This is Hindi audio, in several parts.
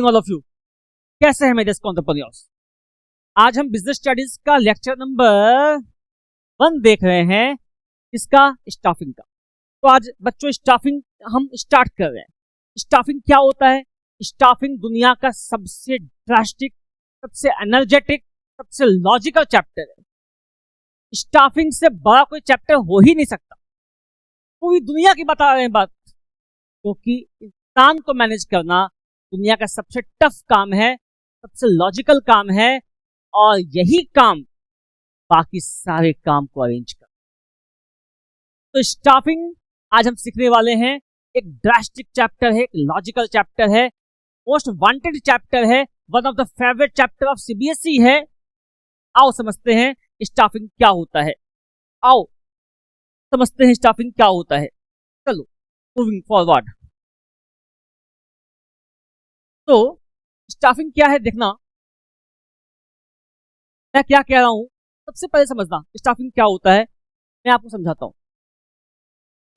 ऑल ऑफ यू, कैसे हैं मेरे एंटरप्रेन्योर्स। आज हम बिजनेस स्टडीज का लेक्चर नंबर 1 देख रहे हैं, इसका स्टाफिंग का। तो आज बच्चों स्टाफिंग हम स्टार्ट कर रहे हैं। स्टाफिंग क्या होता है? स्टाफिंग दुनिया का सबसे ड्रास्टिक, सबसे एनर्जेटिक, सबसे लॉजिकल चैप्टर है। स्टाफिंग से बड़ा कोई चैप्टर हो ही नहीं सकता। पूरी दुनिया की बता रहे हैं बात, क्योंकि इंसान को मैनेज करना दुनिया का सबसे टफ काम है, सबसे लॉजिकल काम है, और यही काम बाकी सारे काम को अरेंज कर। तो स्टाफिंग आज हम सीखने वाले हैं। एक ड्रास्टिक चैप्टर है, एक लॉजिकल चैप्टर है, मोस्ट वांटेड चैप्टर है, one of the favourite chapter of CBSE है। आओ समझते हैं स्टाफिंग क्या होता है। आओ समझते हैं स्टाफिंग क्या होता है। चलो मूविंग फॉरवर्ड। तो स्टाफिंग क्या है देखना, मैं क्या कह रहा हूं सबसे पहले समझना स्टाफिंग क्या होता है। मैं आपको समझाता हूं।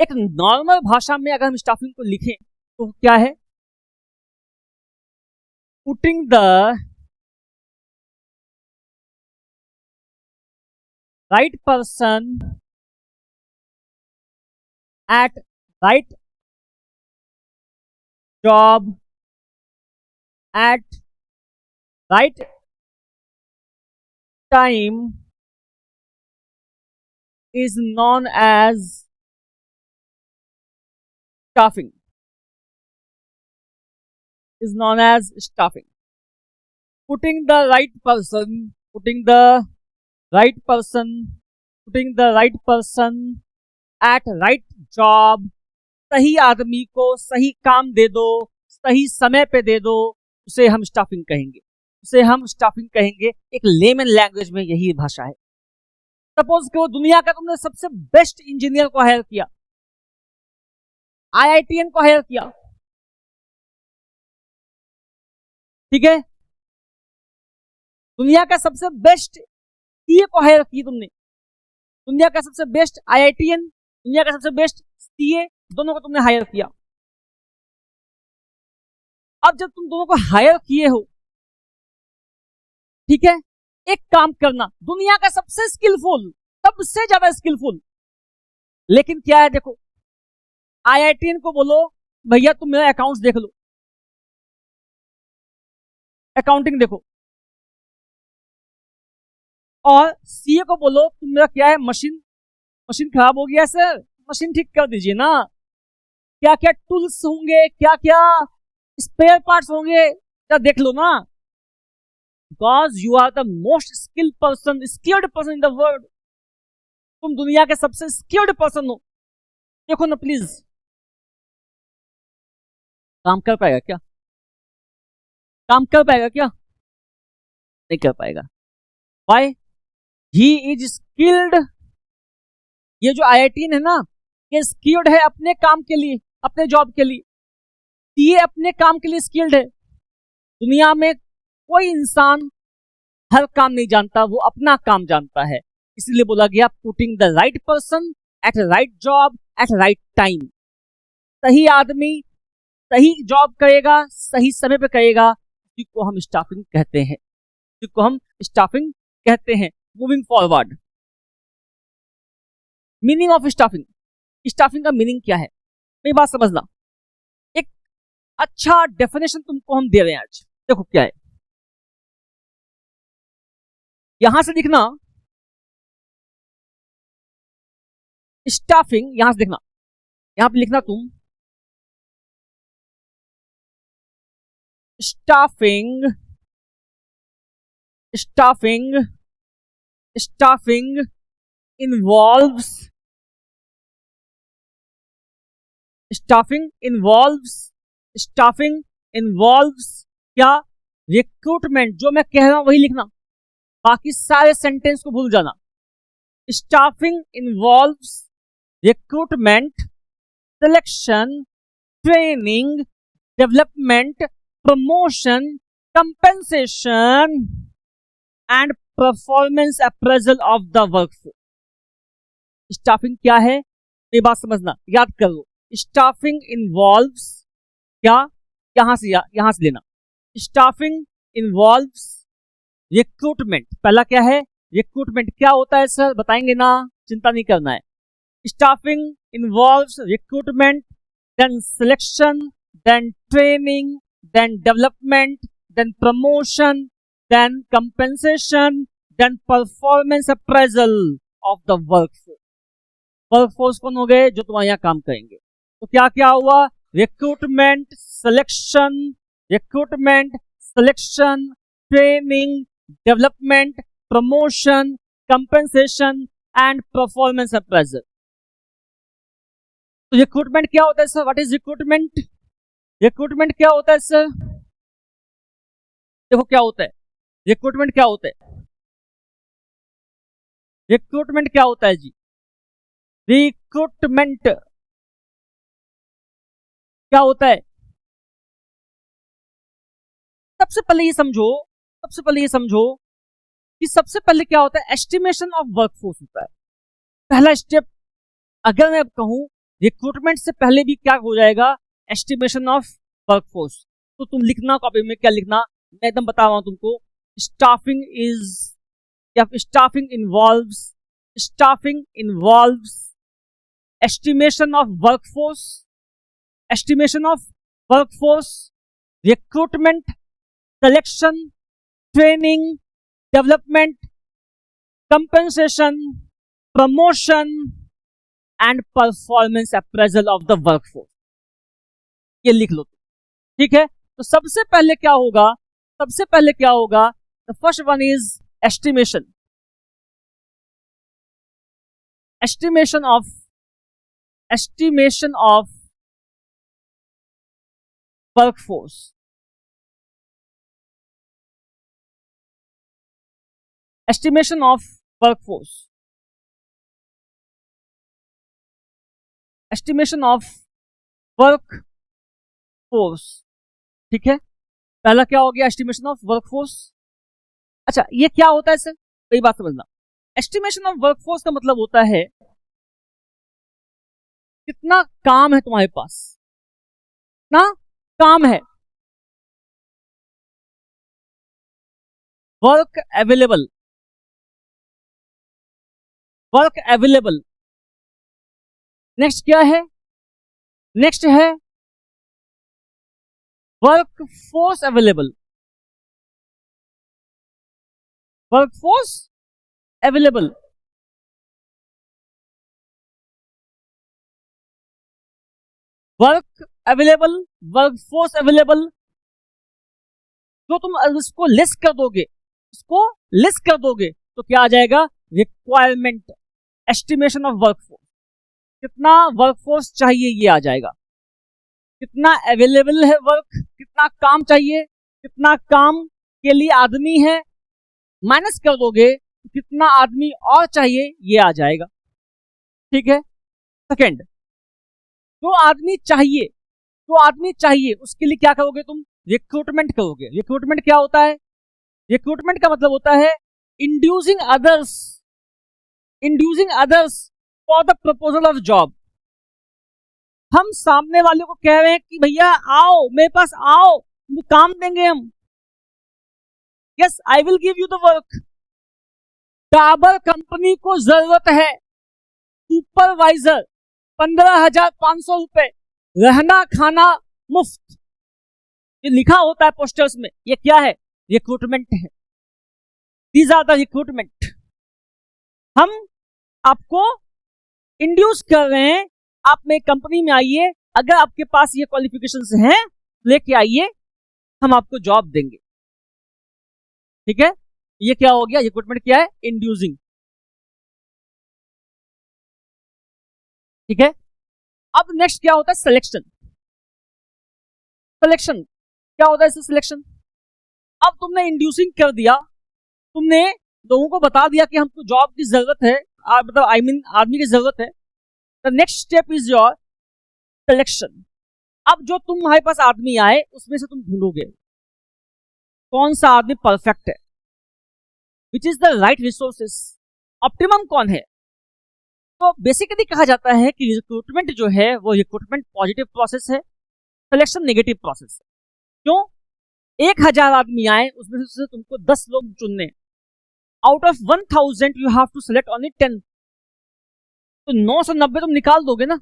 एक नॉर्मल भाषा में अगर हम स्टाफिंग को लिखें तो क्या है? Putting the right person at right job at right time is known as staffing. Is known as staffing. Putting the right person, putting the right person, putting the right person at right job. सही आदमी को सही काम दे दो, सही समय पे दे दो, उसे हम स्टाफिंग कहेंगे। उसे हम स्टाफिंग कहेंगे। एक लेमन लैंग्वेज में यही भाषा है। सपोज कि वो दुनिया का तुमने सबसे बेस्ट इंजीनियर को हायर किया, आईआईटीएन को हायर किया, ठीक है। दुनिया का सबसे बेस्ट सीए को हायर की तुमने, दुनिया का सबसे बेस्ट आईआईटीएन, दुनिया का सबसे बेस्ट सीए, दोनों को तुमने हायर किया। अब जब तुम दोनों को हायर किए हो, ठीक है, एक काम करना, दुनिया का सबसे स्किलफुल, सबसे ज्यादा स्किलफुल, लेकिन क्या है देखो, आईआईटीएन को बोलो भैया तुम मेरा अकाउंट्स देख लो, अकाउंटिंग देखो, और सीए को बोलो तुम मेरा क्या है, मशीन खराब हो गया सर, मशीन ठीक कर दीजिए ना, क्या क्या टूल्स होंगे, क्या क्या स्पेयर पार्ट्स होंगे, क्या देख लो ना, because you are the most skilled person in the world. तुम दुनिया के सबसे स्किल्ड पर्सन हो, देखो ना प्लीज। काम कर पाएगा क्या? काम कर पाएगा क्या? नहीं कर पाएगा। व्हाई? He is skilled. ये जो आईआईटीएन है ना, ये स्किल्ड है अपने काम के लिए, अपने जॉब के लिए। ये अपने काम के लिए स्किल्ड है। दुनिया में कोई इंसान हर काम नहीं जानता, वो अपना काम जानता है। इसलिए बोला गया putting the right person at right job eight right time. सही आदमी सही जॉब करेगा, सही समय पे करेगा, जिसको हम स्टाफिंग कहते हैं, जिसको हम स्टाफिंग कहते हैं। Moving forward, meaning of staffing. Staffing का मीनिंग क्या है, मेरी बात समझना। एक अच्छा डेफिनेशन तुमको हम दे रहे हैं आज। देखो क्या है, यहां से दिखना स्टाफिंग, यहां से देखना, यहां पे लिखना तुम staffing, staffing, staffing involves, staffing involves, staffing involves क्या? रिक्रूटमेंट। जो मैं कह रहा हूं वही लिखना, बाकी सारे सेंटेंस को भूल जाना। Staffing involves recruitment, selection, training, development, promotion, compensation and performance appraisal of the workforce. Staffing क्या है, ये बात समझना, याद करो। स्टाफिंग इन्वॉल्व्स क्या, यहां से लेना, स्टाफिंग इन्वॉल्व्स रिक्रूटमेंट। पहला क्या है? रिक्रूटमेंट। क्या होता है सर? बताएंगे ना, चिंता नहीं करना है। Staffing involves recruitment, then selection, then training, then development, then promotion, then compensation, then performance appraisal of the workforce. Workforce कौन हो गए? जो तुम्हारे यहाँ काम करेंगे। तो क्या क्या हुआ? Recruitment, selection, recruitment, selection, training, development, promotion, compensation and performance appraisal. तो रिक्रूटमेंट क्या होता है sir? What is recruitment? Recruitment क्या होता है सर? देखो क्या होता है रिक्रूटमेंट। क्या होता है रिक्रूटमेंट? क्या होता है जी? रिक्रूटमेंट क्या होता है? सबसे पहले ये समझो कि सबसे पहले क्या होता है? एस्टिमेशन ऑफ वर्कफोर्स होता है। पहला स्टेप अगर मैं कहूं, रिक्रूटमेंट से पहले भी क्या हो जाएगा? Estimation of workforce. तो तुम लिखना कॉपी में, क्या लिखना मैं एकदम बता रहा हूं तुमको। स्टाफिंग इज या staffing involves estimation of workforce, recruitment, selection, training, development, compensation, promotion and performance appraisal of the workforce। ये लिख लो, ठीक है। तो सबसे पहले क्या होगा? The first one is estimation of workforce। Estimation of workforce, ठीक है। पहला क्या हो गया? Estimation of workforce. अच्छा, ये क्या होता है सर? वही बात समझना। एस्टिमेशन ऑफ वर्कफोर्स का मतलब होता है कितना काम है तुम्हारे पास, कितना काम है। वर्क अवेलेबल, नेक्स्ट क्या है? नेक्स्ट है work force available, work force available. Work force available. जो तुम इसको लिस्ट कर दोगे तो क्या आ जाएगा? Requirement, estimation of workforce. कितना वर्कफोर्स चाहिए ये आ जाएगा। कितना अवेलेबल है वर्क, कितना काम चाहिए, कितना काम के लिए आदमी है, माइनस कर दोगे तो कितना आदमी और चाहिए ये आ जाएगा, ठीक है। सेकंड, जो आदमी चाहिए उसके लिए क्या करोगे तुम? रिक्रूटमेंट करोगे। रिक्रूटमेंट क्या होता है? रिक्रूटमेंट का मतलब होता है inducing others for the proposal of job. हम सामने वाले को कह रहे हैं कि भैया आओ मेरे पास आओ, काम देंगे हम। Yes, I will give you the work. Dabur company को जरूरत है सुपरवाइजर, 15,500 रुपए, रहना खाना मुफ्त। ये लिखा होता है पोस्टर्स में। ये क्या है? रिक्रूटमेंट है। These are the recruitment. हम आपको इंड्यूस कर रहे हैं, आप मेरी कंपनी में आइए, अगर आपके पास ये क्वालिफिकेशंस हैं लेके आइए, हम आपको जॉब देंगे, ठीक है। ये क्या हो गया? रिक्रूटमेंट क्या है? इंड्यूसिंग, ठीक है। अब नेक्स्ट क्या होता है? सिलेक्शन क्या होता है? सिलेक्शन। अब तुमने इंड्यूसिंग कर दिया, तुमने लोगों को बता दिया कि हमको जॉब की जरूरत है, मतलब आदमी की जरूरत है। The next step is your selection. अब जो तुम्हारे पास आदमी आए उसमें से तुम ढूंढोगे कौन सा आदमी परफेक्ट है, which is the right resources, optimum कौन है। तो बेसिकली कहा जाता है कि रिक्रूटमेंट जो है वो रिक्रूटमेंट पॉजिटिव प्रोसेस है, सिलेक्शन नेगेटिव प्रोसेस है। क्यों? 1000 आदमी आए, उसमें से तुमको 10 लोग चुनने, out of 1000 you have to select only 10, तो 990 तुम निकाल दोगे ना।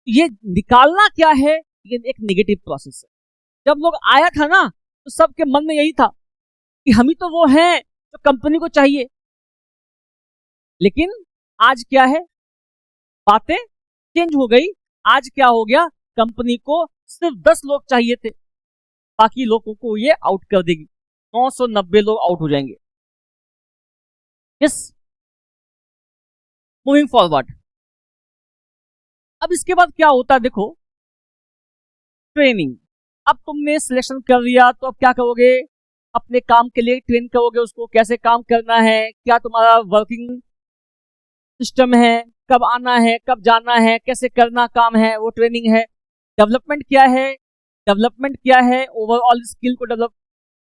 ये निकालना क्या है, ये एक नेगेटिव प्रोसेस है। जब लोग आया था ना, तो सबके मन में यही था कि हम ही तो वो हैं जो कंपनी को चाहिए। लेकिन आज क्या है, बातें चेंज हो गई। आज क्या हो गया, कंपनी को सिर्फ 10 लोग चाहिए थे, बाकी लोगों को ये आउट कर देगी, 990 लोग आउट हो जाएंगे। Yes, moving forward. अब इसके बाद क्या होता है, देखो ट्रेनिंग। अब तुमने सिलेक्शन कर लिया, तो अब क्या करोगे, अपने काम के लिए ट्रेन करोगे उसको, कैसे काम करना है, क्या तुम्हारा वर्किंग सिस्टम है, कब आना है, कब जाना है, कैसे करना काम है, वो ट्रेनिंग है। डेवलपमेंट क्या है, डेवलपमेंट क्या है, ओवरऑल स्किल को डेवलप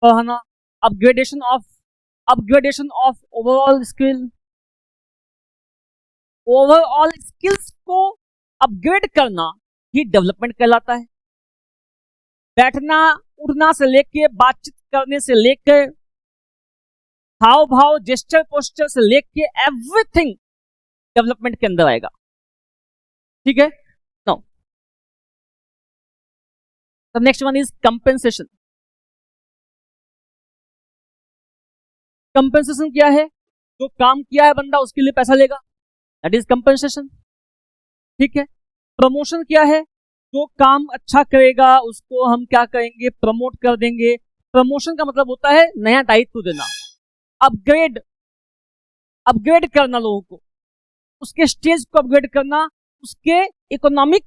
करना। Upgradation of overall skill, overall skills को अपग्रेड करना ही डेवलपमेंट कहलाता है। बैठना उठना से लेके, बातचीत करने से लेके, हाव भाव जेस्चर पोस्चर से लेके, एवरीथिंग डेवलपमेंट के अंदर आएगा। ठीक है, know the next one is compensation. Compensation क्या है, जो काम किया है बंदा उसके लिए पैसा लेगा, दैट इज कंपेंसेशन। ठीक है, प्रमोशन क्या है, जो काम अच्छा करेगा उसको हम क्या करेंगे, प्रमोट कर देंगे। प्रमोशन का मतलब होता है नया दायित्व देना, अपग्रेड करना लोगों को, उसके स्टेज को अपग्रेड करना, उसके इकोनॉमिक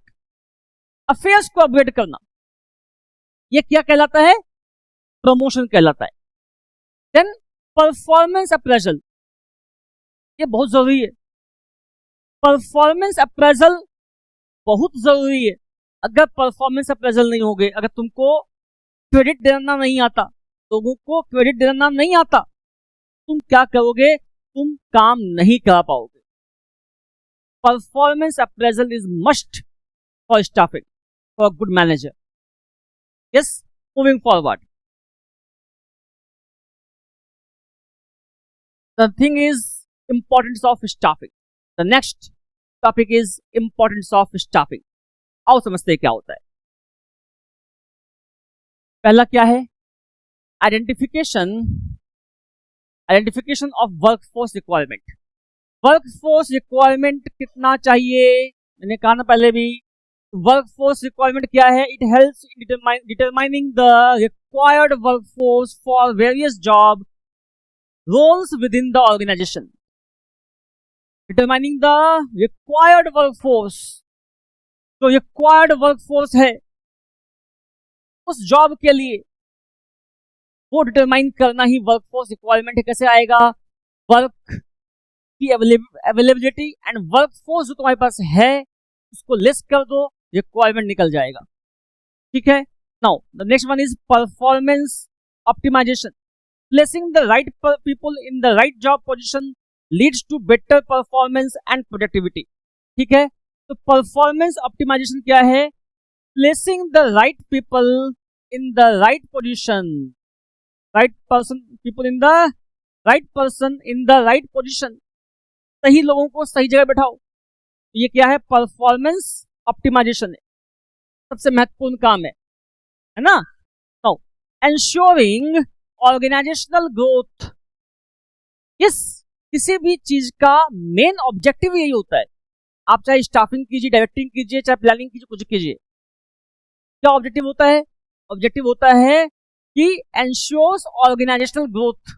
अफेयर्स को अपग्रेड करना, ये क्या कहलाता है, प्रमोशन कहलाता है। देन परफॉर्मेंस अप्रेजल, ये बहुत जरूरी है। परफॉर्मेंस अप्रेजल बहुत जरूरी है। अगर परफॉर्मेंस अप्रेजल नहीं होगे, अगर तुमको क्रेडिट देना नहीं आता, लोगों को क्रेडिट देना नहीं आता, तुम क्या करोगे, तुम काम नहीं कर पाओगे। Performance appraisal is must for staffing, for good manager. Yes, moving forward, the thing is importance of staffing. The next topic is importance of staffing. आओ समझते हैं क्या होता है। पहला क्या है, identification of workforce requirement. Workforce requirement कितना चाहिए, मैंने कहा ना पहले भी, वर्कफोर्स रिक्वायरमेंट क्या है, it helps in determining the required workforce for various job roles within the organisation. Determining the required workforce, जो रिक्वायर्ड वर्कफोर्स है उस जॉब के लिए, वो डिटरमाइन करना ही वर्कफोर्स रिक्वायरमेंट है। कैसे आएगा, वर्क की अवेलेबिलिटी एंड वर्कफोर्स जो तुम्हारे पास है उसको लिस्ट कर दो, रिक्वायरमेंट निकल जाएगा। ठीक है, now the next one is performance optimisation. Placing the right people in the right job position leads to better performance and productivity. ठीक है, तो परफॉर्मेंस ऑप्टिमाइजेशन क्या है, placing the right people in the right position, right person people in the right person in the right position, सही लोगों को सही जगह बैठाओ। ये क्या है, परफॉर्मेंस ऑप्टिमाइजेशन है, सबसे महत्वपूर्ण काम है ना। Now ensuring organisational growth. किसी भी चीज का मेन ऑब्जेक्टिव यही होता है, आप चाहे स्टाफिंग कीजिए, डायरेक्टिंग कीजिए, चाहे प्लानिंग कीजिए, कुछ कीजिए, क्या ऑब्जेक्टिव होता है, ऑब्जेक्टिव होता है कि ensures organisational growth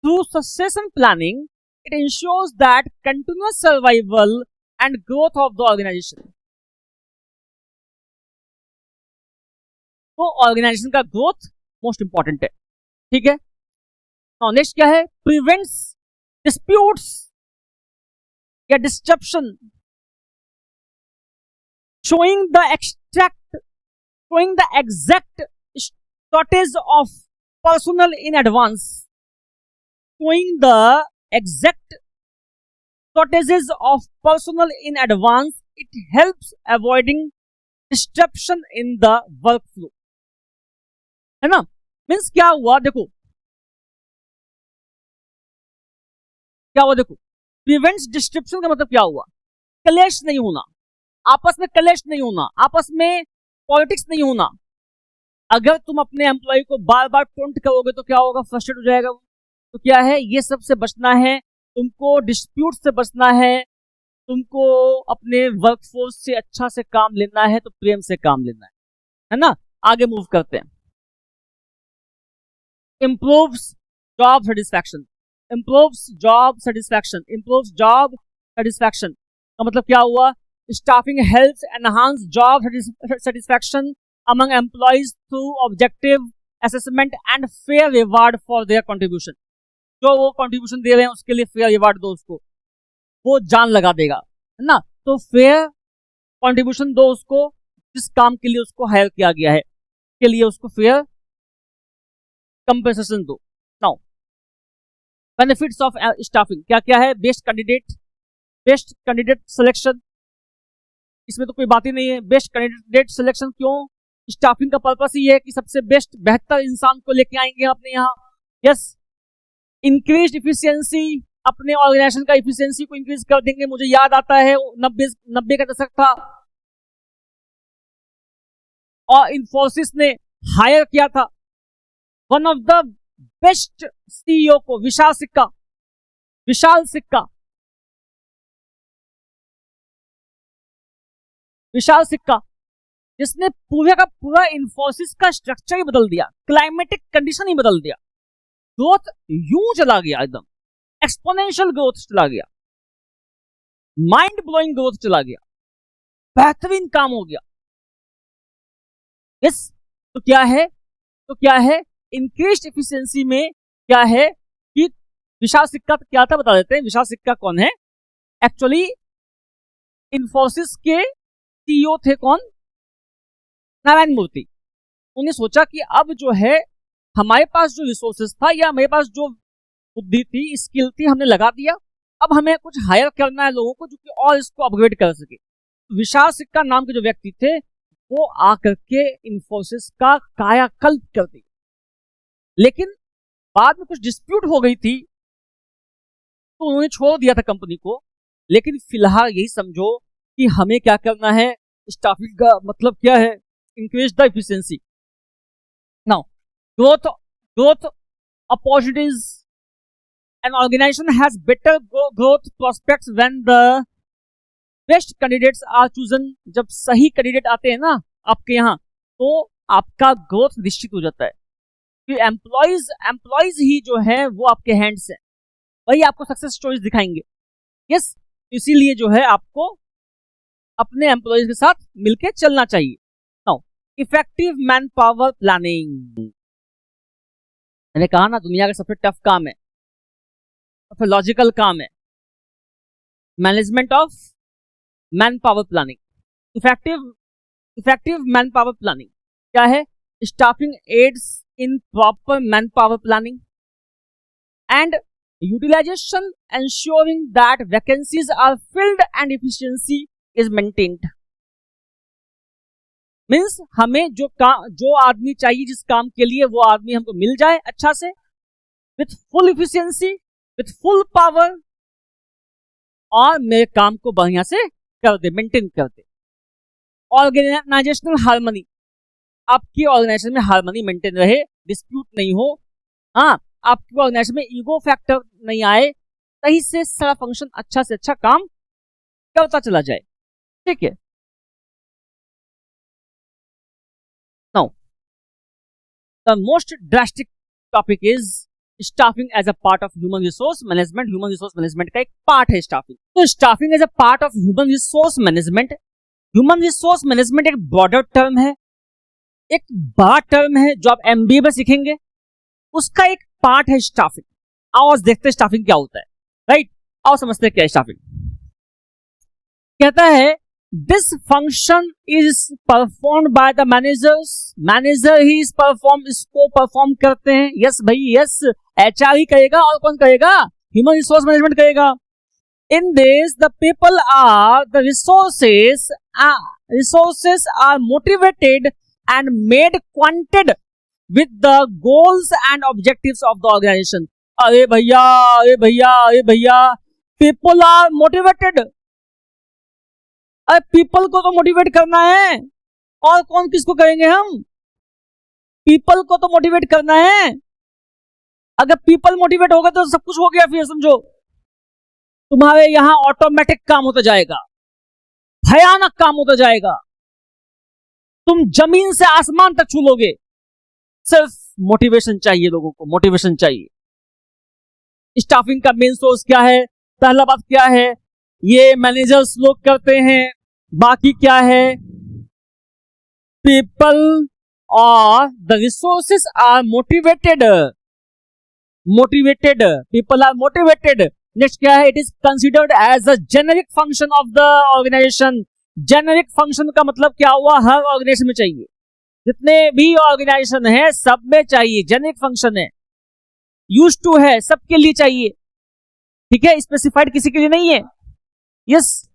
through succession planning, it ensures that continuous survival and growth of the organisation. तो ऑर्गेनाइजेशन का ग्रोथ मोस्ट इंपॉर्टेंट है। ठीक है, नेक्स्ट क्या है, प्रिवेंट्स डिस्प्यूट्स या disruption, showing the exact shortage of personnel in advance, showing the exact shortages of personnel in advance, it helps avoiding disruption in the workflow. है ना। मीन्स क्या हुआ, देखो क्या हुआ, देखो प्रिवेंट्स डिस्ट्रप्शन का मतलब क्या हुआ, कलेश नहीं होना, आपस में कलेश नहीं होना, आपस में पॉलिटिक्स नहीं होना। अगर तुम अपने एम्प्लॉय को बार बार टोंट करोगे तो क्या होगा, फ्रस्ट्रेट हो जाएगा वो। तो क्या है, ये सब से बचना है तुमको, डिस्प्यूट से बचना है तुमको, अपने वर्कफोर्स से अच्छा से काम लेना है तो प्रेम से काम लेना है ना। आगे मूव करते हैं। Improves job satisfaction, improves job satisfaction, improves job satisfaction का मतलब क्या हुआ, staffing helps enhance job satisfaction among employees through objective assessment and fair reward for their contribution। जो वो कंट्रीब्यूशन दे रहे हैं उसके लिए फेयर रिवार्ड दो उसको, वो जान लगा देगा, है ना। तो फेयर कंट्रीब्यूशन दो उसको, जिस काम के लिए उसको हायर किया गया है के लिए उसको फेयर कंपेंसेशन दो। नाउ बेनिफिट्स ऑफ स्टाफिंग क्या क्या है, बेस्ट कैंडिडेट सिलेक्शन, इसमें तो कोई बात ही नहीं है। बेस्ट कैंडिडेट सिलेक्शन क्यों, स्टाफिंग का पर्पस ही है कि सबसे बेस्ट बेहतर इंसान को लेके आएंगे अपने यहाँ। यस, इंक्रीज इफिशियंसी, अपने ऑर्गेनाइजेशन का इफिशियंसी को इंक्रीज कर देंगे। मुझे याद आता है 90 का दशक था और इन्फोसिस ने हायर किया था one of the best CEO को, विशाल सिक्का, जिसने पूरे का पूरा इन्फोसिस का स्ट्रक्चर ही बदल दिया, क्लाइमेटिक कंडीशन ही बदल दिया, ग्रोथ यूं चला गया, एकदम एक्सपोनेंशियल ग्रोथ चला गया, माइंड ब्लोइंग ग्रोथ चला गया, बेहतरीन काम हो गया। यस, तो क्या है इंक्रीज्ड एफिशिएंसी में क्या है कि विशाल सिक्का क्या था बता देते हैं। विशाल सिक्का कौन है, एक्चुअली इन्फोसिस के सीईओ थे कौन, नारायण मूर्ति। उन्हें सोचा कि अब जो है हमारे पास जो रिसोर्सेस था या हमारे पास जो बुद्धि थी, स्किल थी, हमने लगा दिया, अब हमें कुछ हायर करना है लोगों को जो कि और इसको अपग्रेड कर सके। विशाल सिक्का नाम के जो व्यक्ति थे वो आकर के इन्फोसिस का कायाकल्प कर दिया, लेकिन बाद में कुछ डिस्प्यूट हो गई थी तो उन्होंने छोड़ दिया था कंपनी को। लेकिन फिलहाल यही समझो कि हमें क्या करना है, स्टाफिंग का मतलब क्या है, increase the efficiency। Now, growth opportunities, an organization has better growth prospects when the best candidates are chosen। जब सही कैंडिडेट आते हैं ना आपके यहाँ तो आपका ग्रोथ निश्चित हो जाता है, कि एम्प्लॉइज ही जो है वो आपके हैंड्स हैं, वही आपको सक्सेस स्टोरीज दिखाएंगे। यस, इसीलिए जो है आपको अपने एम्प्लॉइज के साथ मिलकर चलना चाहिए। इफेक्टिव मैन पावर प्लानिंग, मैंने कहा ना दुनिया का सबसे टफ काम है, सबसे लॉजिकल काम है management of manpower planning. Effective manpower planning क्या है, staffing aids in proper manpower planning and utilisation, ensuring that vacancies are filled and efficiency is maintained। Means हमें जो आदमी चाहिए जिस काम के लिए, वो आदमी हमको मिल जाए अच्छा से, with full efficiency, with full power, और मेरे काम को बढ़िया से कर दे, मेंटेन कर दे। ऑर्गेनाइजेशनल हार्मनी, आपकी ऑर्गेनाइजेशन में हार्मनी मेंटेन रहे, डिस्प्यूट नहीं हो, हाँ, आपकी ऑर्गेनाइजेशन में ईगो फैक्टर नहीं आए, सही से सारा फंक्शन अच्छा से अच्छा काम करता चला जाए, ठीक है। Now, the most drastic topic is staffing as a part of human resource management। Human resource management का एक पार्ट है staffing। तो staffing as a part of human resource management, human resource management एक broader term है, एक बड़ा टर्म है जो आप MBA में सीखेंगे, उसका एक पार्ट है staffing। आओ आज देखते हैं staffing क्या होता है, राइट? आओ समझते हैं क्या है staffing। कहता है this function is performed by the managers। Manager ही इस इसको परफॉर्म करते हैं। यस भाई, यस, HR ही करेगा, और कौन करेगा, ह्यूमन रिसोर्स मैनेजमेंट करेगा। In this the people are the resources are motivated and made with the goals and objectives of the organization. अरे भैया, अरे भैया, अरे भैया, people are motivated. अरे पीपल को तो मोटिवेट करना है, और कौन किसको करेंगे हम? पीपल को तो मोटिवेट करना है। अगर पीपल मोटिवेट हो गए तो सब कुछ हो गया। फिर समझो तुम्हारे यहां ऑटोमेटिक काम होता जाएगा, भयानक काम होता जाएगा, तुम जमीन से आसमान तक छू लोगे। सिर्फ मोटिवेशन चाहिए, लोगों को मोटिवेशन चाहिए। स्टाफिंग का मेन सोर्स क्या है? पहला बात क्या है? ये मैनेजर्स लोग करते हैं। बाकी क्या है? पीपल और the resources are motivated, people are motivated. Next क्या है? It is considered as a generic function of the organisation. Generic function का मतलब क्या हुआ? हर ऑर्गेनाइजेशन में चाहिए, जितने भी ऑर्गेनाइजेशन है सब में चाहिए। जेनेरिक फंक्शन है, यूज टू है, सबके लिए चाहिए, ठीक है, स्पेसिफाइड किसी के लिए नहीं है। Yes,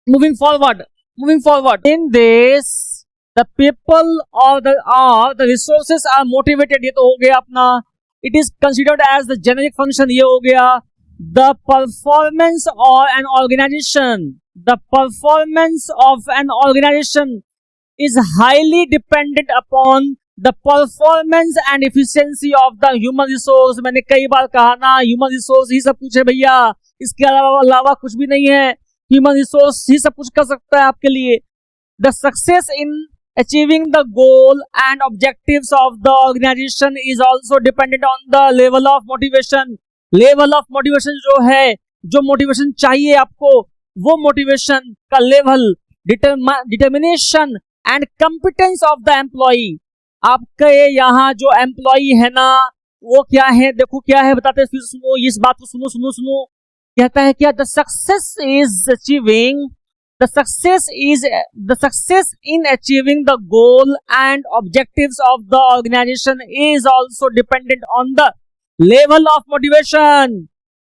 moving forward in this the people और द रिसोर्सेस आर मोटिवेटेड। ये तो हो गया अपना। It is considered as the generic function, ये हो गया। The performance of an organisation, the performance of an organisation is highly dependent upon the performance and efficiency of the human resource। मैंने कई बार कहा ना, human resource ही सब कुछ है भैया, इसके अलावा कुछ भी नहीं है। human resource ही सब कुछ कर सकता है आपके लिए। The success in achieving the goal and objectives of the organization is also dependent on the level of motivation। level of motivation जो है, जो motivation चाहिए आपको, वो motivation का level, determination and competence of the employee. आपके यहाँ जो एम्प्लॉई है ना, वो क्या है? देखो क्या है, बताते हैं, फिर सुनो इस बात को, सुनो। कहता है क्या? The success in achieving the goal and objectives of the organisation is also dependent on the level of motivation,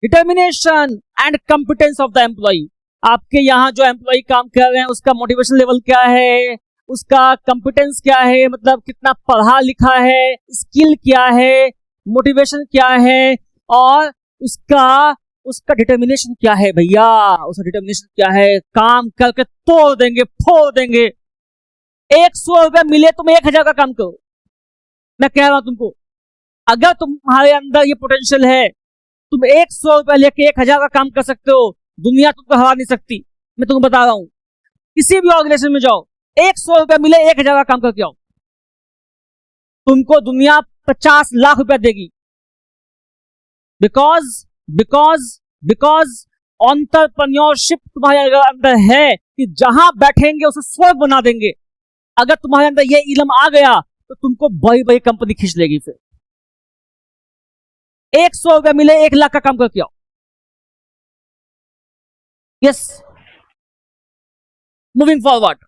determination and competence of the employee. आपके यहाँ जो एम्प्लॉई काम कर रहे हैं उसका मोटिवेशन लेवल क्या है, उसका कंपिटेंस क्या है, मतलब कितना पढ़ा लिखा है, स्किल क्या है, मोटिवेशन क्या है, और उसका डिटर्मिनेशन क्या है भैया, उसका डिटर्मिनेशन क्या है? काम करके तोड़ देंगे, फोड़ देंगे। 100 रुपया मिले तुम 1000 का काम करो। मैं कह रहा हूं तुमको, अगर तुम्हारे अंदर ये पोटेंशियल है, तुम 100 रुपया लेके 1000 का काम कर सकते हो। दुनिया तुमको हरा नहीं सकती, मैं तुमको बता रहा हूं। किसी भी ऑर्गेनाइजेशन में जाओ, 100 रुपया मिले 1000 का काम करके आओ, तुमको दुनिया 50 लाख रुपया देगी। बिकॉज एंटरप्रेन्योरशिप तुम्हारे अंदर है कि जहां बैठेंगे उसे स्वर्ग बना देंगे। अगर तुम्हारे अंदर ये इल्म आ गया तो तुमको बड़ी बड़ी कंपनी खींच लेगी। फिर 100 रुपया मिले 1 लाख का काम करके आओ। Yes, moving forward.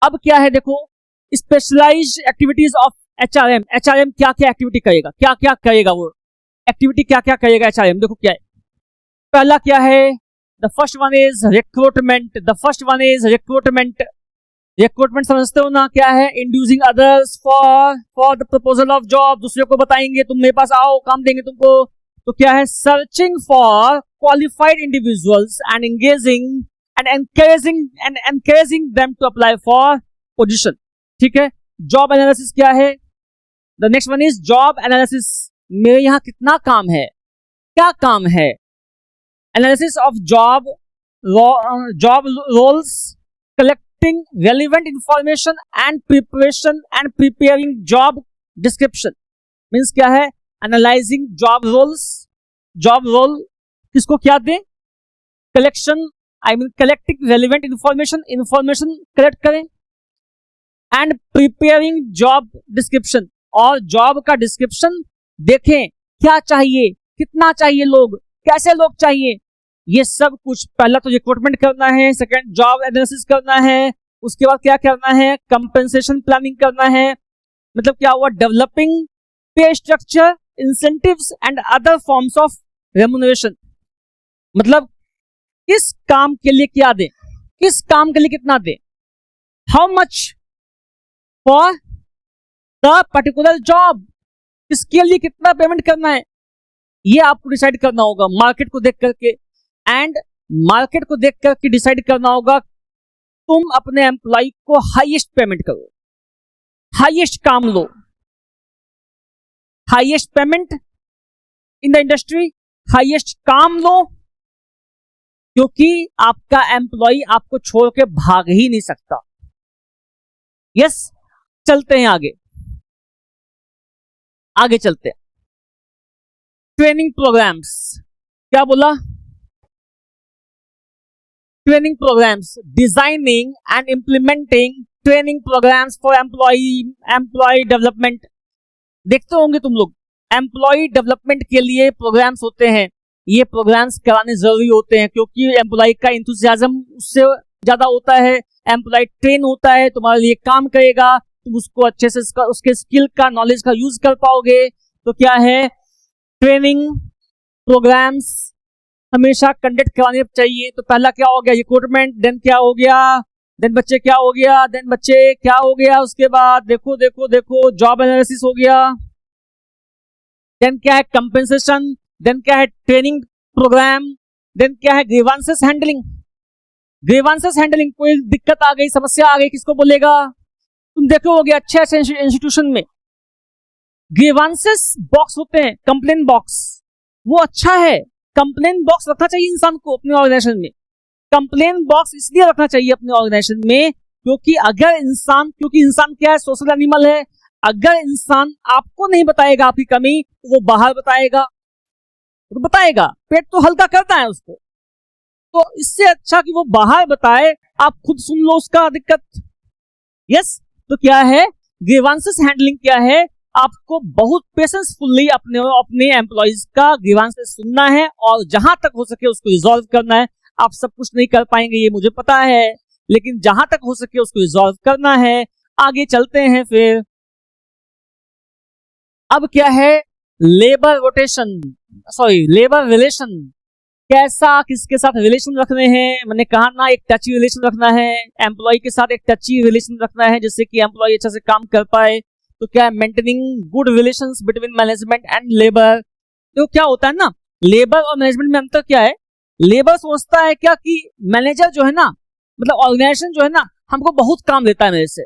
अब क्या है? देखो, specialised activities of HRM. HRM क्या क्या एक्टिविटी करेगा, क्या क्या करेगा, वो एक्टिविटी क्या क्या करेगा एचआरएम। देखो क्या है, पहला क्या है? The first one is recruitment. Recruitment समझते हो ना क्या है? Inducing others for the proposal of job. दूसरे को बताएंगे तुम मेरे पास आओ, काम देंगे तुमको। तो क्या है? Searching for qualified individuals and encouraging them to apply for position। ठीक है। जॉब एनालिसिस क्या है? The next one is job analysis. मेरे यहाँ कितना काम है, क्या काम है? Analysis of job roles, collecting relevant information and preparing job description. Means क्या है? Analysing job roles. Job role किसको क्या दें? कलेक्टिंग रेलिवेंट इंफॉर्मेशन कलेक्ट करें, एंड प्रिपेयरिंग जॉब डिस्क्रिप्शन, और जॉब का डिस्क्रिप्शन देखें, क्या चाहिए, कितना चाहिए लोग, कैसे लोग चाहिए, ये सब कुछ। पहला तो रिक्रूटमेंट करना है, सेकंड जॉब एनालिसिस करना है, उसके बाद क्या करना है? कंपेंसेशन प्लानिंग करना है। मतलब क्या हुआ? डेवलपिंग पे structure, incentives and other forms of remuneration. मतलब किस काम के लिए क्या दें, किस काम के लिए कितना दें, how much for the particular job, इसके लिए कितना पेमेंट करना है ये आपको डिसाइड करना होगा मार्केट को देख करके, एंड मार्केट को देख करके डिसाइड करना होगा तुम अपने एम्प्लॉय को हाईएस्ट पेमेंट करो, हाईएस्ट काम लो, highest payment in the industry, highest काम लो, क्योंकि आपका एम्प्लॉय आपको छोड़ के भाग ही नहीं सकता। यस, चलते हैं आगे, आगे चलते हैं। ट्रेनिंग प्रोग्राम्स, क्या बोला? Training programmes, designing and implementing training programmes for employee development. देखते होंगे तुम लोग, एम्प्लॉय डेवलपमेंट के लिए प्रोग्राम्स होते हैं, ये प्रोग्राम्स कराने जरूरी होते हैं क्योंकि एम्प्लॉय का इंथुसियाज्म उससे ज्यादा होता है, एम्प्लॉय ट्रेन होता है, तुम्हारे लिए काम करेगा, तुम उसको अच्छे से उसके स्किल का, नॉलेज का यूज कर पाओगे। तो क्या है, ट्रेनिंग प्रोग्राम्स हमेशा कंडक्ट कराने चाहिए। तो पहला क्या हो गया, रिक्रूटमेंट, देन क्या हो गया, देन बच्चे क्या हो गया, देन बच्चे क्या हो गया, उसके बाद देखो देखो देखो जॉब एनालिसिस हो गया, देन क्या है कंपेंसेशन, देन क्या है ट्रेनिंग प्रोग्राम, देन क्या है ग्रीवांसेस हैंडलिंग। ग्रीवांसेस हैंडलिंग, कोई दिक्कत आ गई, समस्या आ गई, किसको बोलेगा? तुम देखोगे अच्छे अच्छे इंस्टीट्यूशन में ग्रीवांसेस बॉक्स होते हैं, कंप्लेन बॉक्स, वो अच्छा है। कंप्लेन बॉक्स रखना चाहिए इंसान को अपने ऑर्गेनाइजेशन में। कंप्लेन बॉक्स इसलिए रखना चाहिए अपने ऑर्गेनाइजेशन में क्योंकि इंसान क्या है, सोशल एनिमल है। अगर इंसान आपको नहीं बताएगा आपकी कमी, तो वो बाहर बताएगा, तो बताएगा, पेट तो हल्का करता है उसको। तो इससे अच्छा कि वो बाहर बताए, आप खुद सुन लो उसका दिक्कत। यस, तो क्या है ग्रीवांसेस हैंडलिंग, क्या है, आपको बहुत पेशेंसफुली अपने एम्प्लॉइज का ग्रीवांसेस सुनना है और जहां तक हो सके उसको रिजॉल्व करना है। आप सब कुछ नहीं कर पाएंगे ये मुझे पता है, लेकिन जहां तक हो सके उसको रिजॉल्व करना है। आगे चलते हैं फिर। अब क्या है, लेबर रिलेशन, कैसा किसके साथ रिलेशन रखने हैं। मैंने कहा ना, एक टची रिलेशन रखना है एम्प्लॉय के साथ, एक टची रिलेशन रखना है जिससे कि एम्प्लॉय अच्छा से काम कर पाए। तो क्या है, maintaining good relations between management and labour. तो क्या होता है ना, लेबर और मैनेजमेंट में अंतर क्या है, लेबर सोचता है क्या कि मैनेजर जो है ना, मतलब ऑर्गेनाइजेशन जो है ना, हमको बहुत काम देता है, मेरे से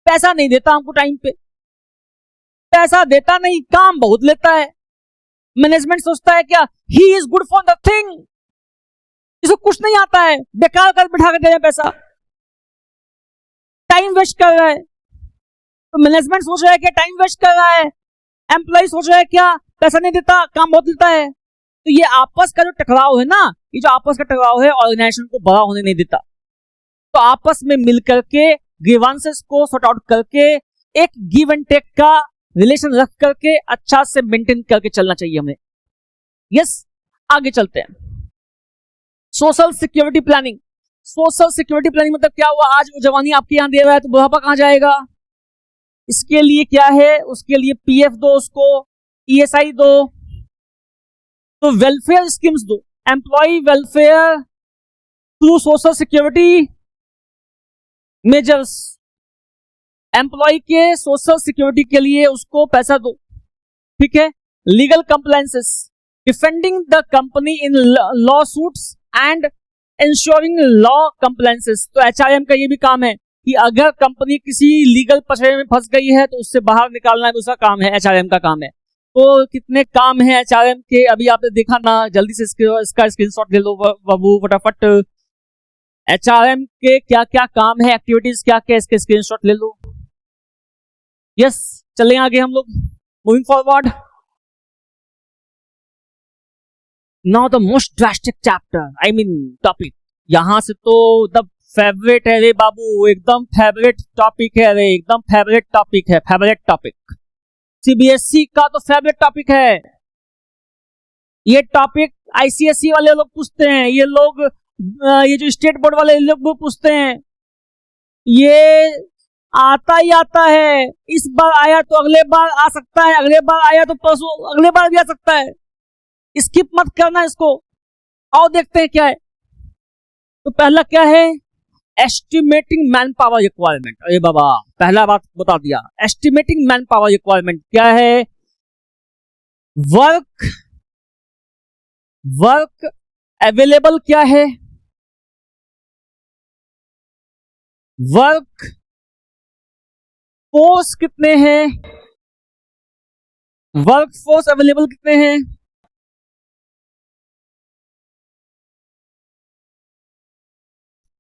पैसा नहीं देता हमको टाइम पे, पैसा देता नहीं, काम बहुत लेता है। मैनेजमेंट सोचता है क्या, he is good for nothing, इसको कुछ नहीं आता है, बेकार कर बिठा कर दे रहे हैं पैसा, टाइम वेस्ट कर रहा है। तो मैनेजमेंट सोच रहा है क्या, टाइम वेस्ट कर रहा है, एम्प्लॉय सोच रहा है क्या, पैसा नहीं देता, काम बहुत देता है। तो ये आपस का जो टकराव है ना, ये जो आपस का टकराव है ऑर्गेनाइजेशन को बड़ा होने नहीं देता। तो आपस में मिलकर के ग्रीवांसेस को सॉर्ट आउट करके एक गिव एंड टेक का रिलेशन रख करके अच्छा से मेंटेन करके चलना चाहिए हमें। यस, आगे चलते हैं। Social security planning. Social security planning मतलब क्या हुआ, आज वो जवानी आपके यहां दे रहा है तो बुढ़ापा कहां जाएगा, इसके लिए क्या है, उसके लिए पीएफ दो, उसको ईएसआई दो, तो वेलफेयर स्कीम्स दो, employee welfare through social security measures. Employee के सोशल सिक्योरिटी के लिए उसको पैसा दो, ठीक है। Legal compliances, defending the company in lawsuits and ensuring law compliances. तो एचआरएम का ये भी काम है कि अगर कंपनी किसी लीगल पचड़े में फंस गई है तो उससे बाहर निकालना दूसरा काम है, एचआरएम का काम है। तो कितने काम है एचआरएम के, अभी आपने देखा ना, जल्दी से इसका स्क्रीनशॉट ले लो बाबू फटाफट। एचआरएम के क्या क्या काम है, एक्टिविटीज क्या क्या, इसके स्क्रीनशॉट ले लो। यस, चलें आगे हम लोग, moving forward. Now the most drastic chapter, I mean topic, यहां से तो द फेवरेट है रे बाबू, एकदम फेवरेट टॉपिक है रे, एकदम फेवरेट टॉपिक है, फेवरेट टॉपिक सीबीएसई का तो फेवरेट टॉपिक है। ये टॉपिक आईसीएसई वाले लोग पूछते हैं, ये लोग ये जो स्टेट बोर्ड वाले लोग भी पूछते हैं, ये आता ही आता है। इस बार आया तो अगले बार आ सकता है, अगले बार आया तो परसों अगले बार भी आ सकता है। स्किप मत करना इसको। और देखते हैं क्या है। तो पहला क्या है, एस्टिमेटिंग मैन पावर रिक्वायरमेंट। अरे बाबा, पहला बात बता दिया। एस्टिमेटिंग मैन पावर रिक्वायरमेंट क्या है? वर्क अवेलेबल क्या है? वर्क फोर्स कितने हैं? वर्क फोर्स अवेलेबल कितने हैं?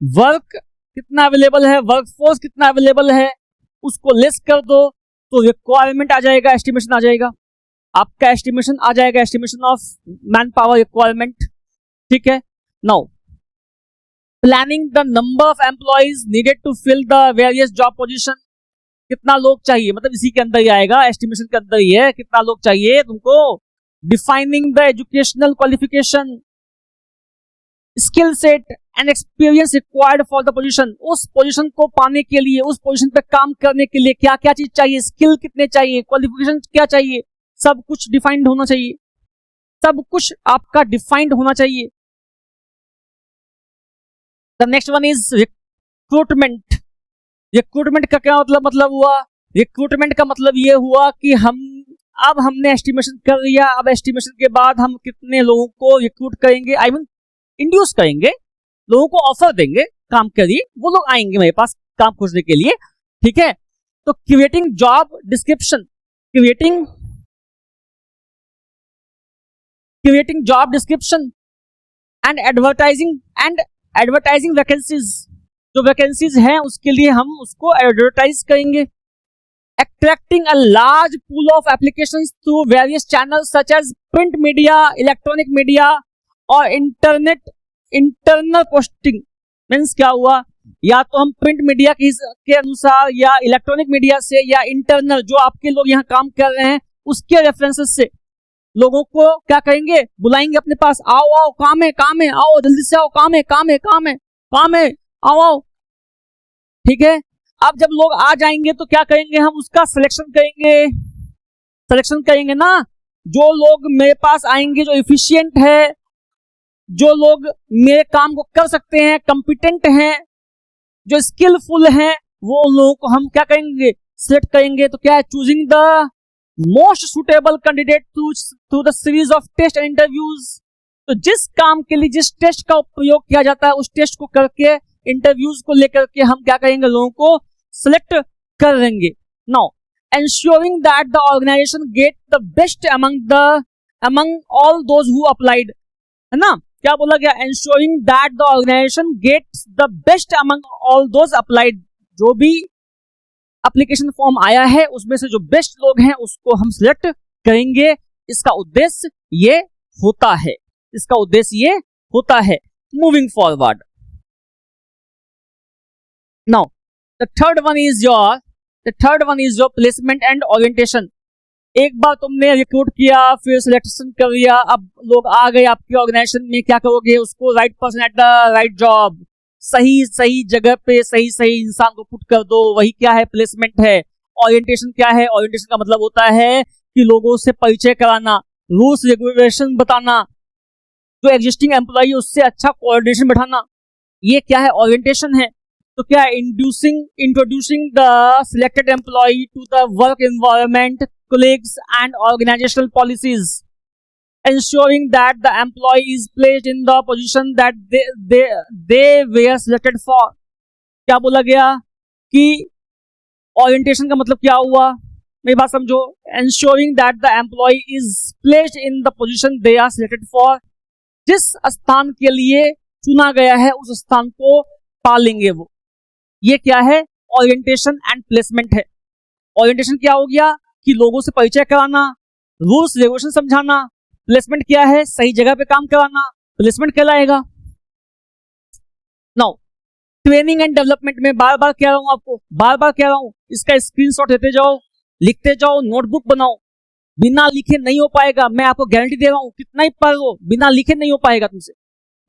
वर्क कितना अवेलेबल है, वर्क फोर्स कितना अवेलेबल है, उसको लेस कर दो तो रिक्वायरमेंट आ जाएगा, एस्टिमेशन आ जाएगा। आपका एस्टिमेशन आ जाएगा, estimation of manpower requirement. ठीक है। Now planning the number of employees needed to fill the various job position. कितना लोग चाहिए, मतलब इसी के अंदर ही आएगा, एस्टिमेशन के अंदर ही है, कितना लोग चाहिए तुमको। Defining the educational qualification, skill set and experience required for the position. उस पोजीशन को पाने के लिए, उस पोजीशन पे काम करने के लिए क्या क्या चीज चाहिए, स्किल कितने चाहिए, क्वालिफिकेशन क्या चाहिए, सब कुछ डिफाइंड होना चाहिए। सब कुछ आपका डिफाइंड होना चाहिए। The next one is recruitment. Recruitment का क्या मतलब हुआ? रिक्रूटमेंट का मतलब ये हुआ कि अब हमने एस्टिमेशन कर लिया, अब एस्टिमेशन के बाद हम कितने लोगों को रिक्रूट करेंगे, आई मीन इंड्यूस करेंगे, लोगों को ऑफर देंगे काम के लिए, वो लोग आएंगे मेरे पास काम खोजने के लिए। ठीक है। तो creating job description, creating job description and advertising vacancies. जो वैकेंसीज हैं उसके लिए हम उसको एडवर्टाइज करेंगे। Attracting a large pool of applications through various channels such as print media, electronic media और इंटरनल पोस्टिंग। मीन्स क्या हुआ? या तो हम प्रिंट मीडिया के अनुसार, या इलेक्ट्रॉनिक मीडिया से, या इंटरनल जो आपके लोग यहाँ काम कर रहे हैं उसके रेफरेंसेस से लोगों को क्या करेंगे, बुलाएंगे अपने पास। आओ आओ, काम है, आओ जल्दी से आओ, काम है, आओ। ठीक है। अब जब लोग आ जाएंगे तो क्या करेंगे, हम उसका सिलेक्शन करेंगे ना। जो लोग मेरे पास आएंगे, जो एफिशिएंट है, जो लोग मेरे काम को कर सकते हैं, कॉम्पिटेंट हैं, जो स्किलफुल हैं, वो लोगों को हम क्या करेंगे, सिलेक्ट करेंगे। तो क्या है, choosing the most suitable candidate through the series of test and interviews. तो जिस काम के लिए जिस टेस्ट का उपयोग किया जाता है, उस टेस्ट को करके, इंटरव्यूज को लेकर के हम क्या करेंगे, लोगों को सिलेक्ट कर देंगे। Now ensuring that the organization get the best among all those who applied, है ना। क्या बोला गया, ensuring that the organization gets the best among all those applied। जो भी एप्लीकेशन फॉर्म आया है उसमें से जो बेस्ट लोग हैं उसको हम सिलेक्ट करेंगे। इसका उद्देश्य ये होता है। Moving forward, now the third one is your placement and orientation. एक बार तुमने रिक्रूट किया, फिर सिलेक्शन कर लिया, अब लोग आ गए आपके ऑर्गेनाइजेशन में, क्या करोगे, उसको right person at the right job, सही जगह पे सही इंसान को पुट कर दो। वही क्या है, प्लेसमेंट है। ओरिएंटेशन क्या है, ओरिएंटेशन का मतलब होता है कि लोगों से परिचय कराना, रूल्स रेगुलेशन बताना, जो एग्जिस्टिंग एम्प्लॉई उससे अच्छा कोऑर्डिनेशन बैठाना, ये क्या है, ओरिएंटेशन है। तो क्या है, introducing the selected employee to the work environment, colleagues and organizational policies, ensuring that the employee is placed in the position that they were selected for। क्या बोला गया कि orientation का मतलब क्या हुआ, मेरी बात समझो। ensuring that the employee is placed in the position they are selected for, जिस स्थान के लिए चुना गया है उस स्थान को पालेंगे वो। ये क्या है, orientation and placement है। orientation क्या हो गया कि लोगों से परिचय कराना, रूल्स रेगुलेशन समझाना। प्लेसमेंट क्या है, सही जगह पे काम कराना, प्लेसमेंट कहलाएगा। नाउ ट्रेनिंग एंड डेवलपमेंट में बार बार कह रहा हूं, इसका स्क्रीनशॉट लेते जाओ, लिखते जाओ, नोटबुक बनाओ। बिना लिखे नहीं हो पाएगा, मैं आपको गारंटी दे रहा हूं। कितना ही पढ़ लो, बिना लिखे नहीं हो पाएगा तुमसे।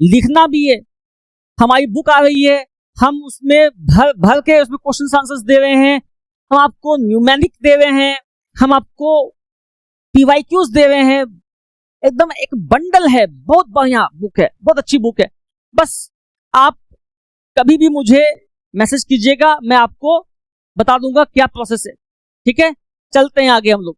लिखना भी है। हमारी बुक आ रही है, हम उसमें भर के उसमें क्वेश्चन आंसर्स दे रहे हैं, हम आपको न्यूमेरिक दे रहे हैं, हम आपको पीवाईक्यूज दे रहे हैं। एकदम एक बंडल है, बहुत बढ़िया बुक है, बहुत अच्छी बुक है। बस आप कभी भी मुझे मैसेज कीजिएगा, मैं आपको बता दूंगा क्या प्रोसेस है। ठीक है, चलते हैं आगे हम लोग।